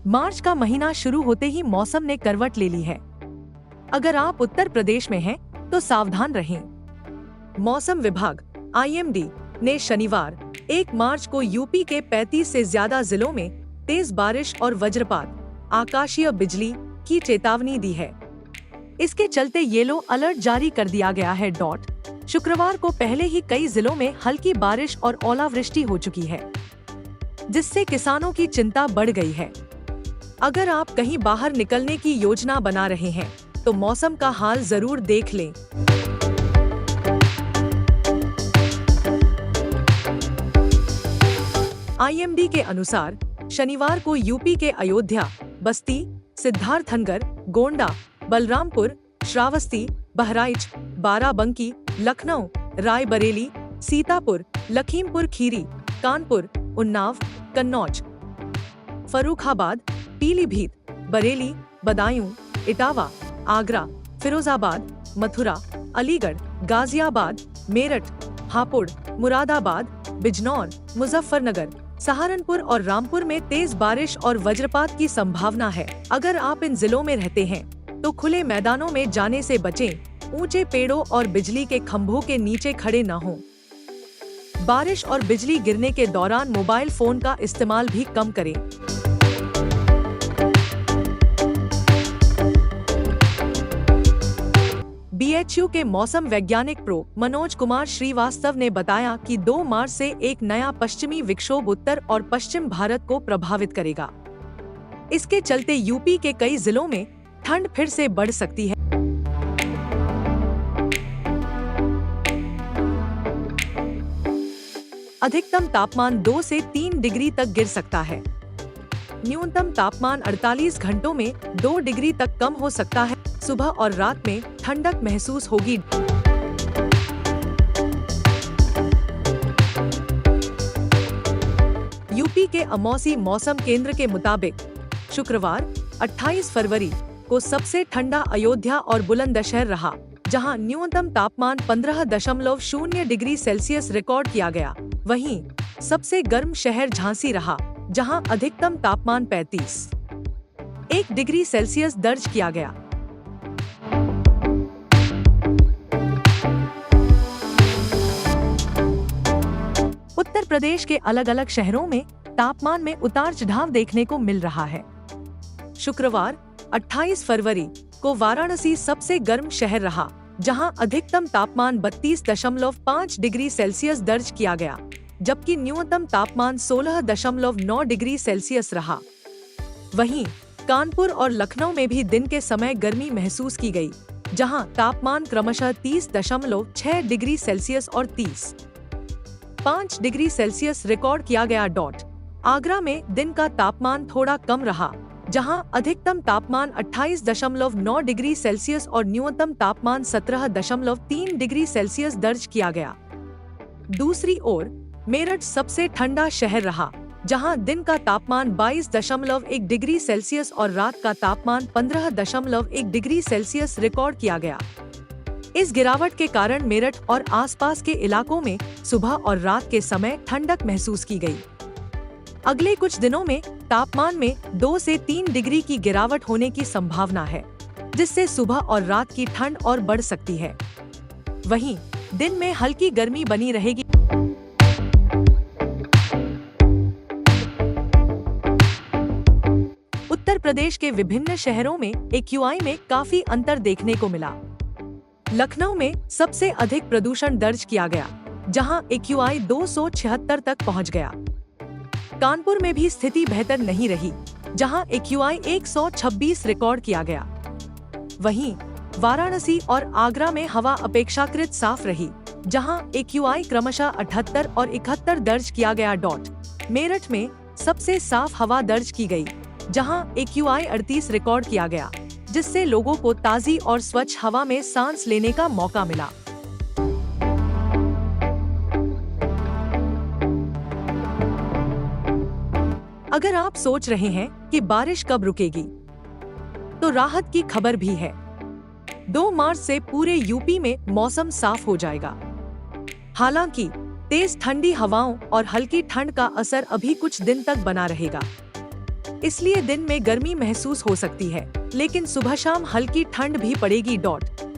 मार्च का महीना शुरू होते ही मौसम ने करवट ले ली है। अगर आप उत्तर प्रदेश में हैं, तो सावधान रहें। मौसम विभाग (IMD) ने शनिवार 1 मार्च को यूपी के 35 से ज्यादा जिलों में तेज बारिश और वज्रपात, आकाशीय बिजली की चेतावनी दी है। इसके चलते येलो अलर्ट जारी कर दिया गया है। शुक्रवार को पहले ही कई जिलों में हल्की बारिश और ओलावृष्टि हो चुकी है, जिससे किसानों की चिंता बढ़ गई है। अगर आप कहीं बाहर निकलने की योजना बना रहे हैं, तो मौसम का हाल जरूर देख लें। IMD के अनुसार शनिवार को यूपी के अयोध्या, बस्ती, सिद्धार्थनगर, गोंडा, बलरामपुर, श्रावस्ती, बहराइच, बाराबंकी, लखनऊ, रायबरेली, सीतापुर, लखीमपुर खीरी, कानपुर, उन्नाव, कन्नौज, फर्रुखाबाद, पीलीभीत, बरेली, बदायूं, इटावा, आगरा, फिरोजाबाद, मथुरा, अलीगढ़, गाजियाबाद, मेरठ, हापुड़, मुरादाबाद, बिजनौर, मुजफ्फरनगर, सहारनपुर और रामपुर में तेज बारिश और वज्रपात की संभावना है। अगर आप इन जिलों में रहते हैं, तो खुले मैदानों में जाने से बचें, ऊंचे पेड़ों और बिजली के खंभों के नीचे खड़े न हों। बारिश और बिजली गिरने के दौरान मोबाइल फोन का इस्तेमाल भी कम करें। BHU के मौसम वैज्ञानिक प्रो मनोज कुमार श्रीवास्तव ने बताया कि 2 मार्च से एक नया पश्चिमी विक्षोभ उत्तर और पश्चिम भारत को प्रभावित करेगा। इसके चलते यूपी के कई जिलों में ठंड फिर से बढ़ सकती है। अधिकतम तापमान 2 से 3 डिग्री तक गिर सकता है। न्यूनतम तापमान 48 घंटों में 2 डिग्री तक कम हो सकता है। सुबह और रात में ठंडक महसूस होगी। यूपी के अमौसी मौसम केंद्र के मुताबिक शुक्रवार 28 फरवरी को सबसे ठंडा अयोध्या और बुलंदशहर रहा, जहां न्यूनतम तापमान 15.0 डिग्री सेल्सियस रिकॉर्ड किया गया। वहीं सबसे गर्म शहर झांसी रहा, जहां अधिकतम तापमान 35 डिग्री सेल्सियस दर्ज किया गया। उत्तर प्रदेश के अलग अलग शहरों में तापमान में उतार चढ़ाव देखने को मिल रहा है। शुक्रवार 28 फरवरी को वाराणसी सबसे गर्म शहर रहा, जहां अधिकतम तापमान 32.5 डिग्री सेल्सियस दर्ज किया गया, जबकि न्यूनतम तापमान 16.9 डिग्री सेल्सियस रहा। वहीं कानपुर और लखनऊ में भी दिन के समय गर्मी महसूस की गई, जहां तापमान क्रमशः 30.6 डिग्री सेल्सियस और 30.5 डिग्री सेल्सियस रिकॉर्ड किया गया। आगरा में दिन का तापमान थोड़ा कम रहा, जहां अधिकतम तापमान 28.9 डिग्री सेल्सियस और न्यूनतम तापमान 17.3 डिग्री सेल्सियस दर्ज किया गया। दूसरी ओर मेरठ सबसे ठंडा शहर रहा, जहां दिन का तापमान 22.1 डिग्री सेल्सियस और रात का तापमान 15.1 डिग्री सेल्सियस रिकॉर्ड किया गया। इस गिरावट के कारण मेरठ और आसपास के इलाकों में सुबह और रात के समय ठंडक महसूस की गई। अगले कुछ दिनों में तापमान में 2 से 3 डिग्री की गिरावट होने की संभावना है, जिससे सुबह और रात की ठंड और बढ़ सकती है। वहीं दिन में हल्की गर्मी बनी रहेगी। उत्तर प्रदेश के विभिन्न शहरों में AQI में काफी अंतर देखने को मिला। लखनऊ में सबसे अधिक प्रदूषण दर्ज किया गया, जहां AQI 276 तक पहुंच गया। कानपुर में भी स्थिति बेहतर नहीं रही, जहां AQI 126 रिकॉर्ड किया गया। वहीं वाराणसी और आगरा में हवा अपेक्षाकृत साफ रही, जहां AQI क्रमशः 78 और 71 दर्ज किया गया। मेरठ में सबसे साफ हवा दर्ज की गई, जहां AQI 38 रिकॉर्ड किया गया, जिससे लोगों को ताजी और स्वच्छ हवा में सांस लेने का मौका मिला। अगर आप सोच रहे हैं कि बारिश कब रुकेगी, तो राहत की खबर भी है। 2 मार्च से पूरे यूपी में मौसम साफ हो जाएगा। हालांकि तेज ठंडी हवाओं और हल्की ठंड का असर अभी कुछ दिन तक बना रहेगा। इसलिए दिन में गर्मी महसूस हो सकती है, लेकिन सुबह शाम हल्की ठंड भी पड़ेगी।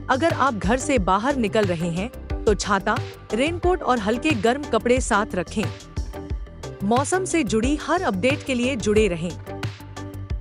अगर आप घर से बाहर निकल रहे हैं तो छाता, रेनकोट और हल्के गर्म कपड़े साथ रखें। मौसम से जुड़ी हर अपडेट के लिए जुड़े रहें।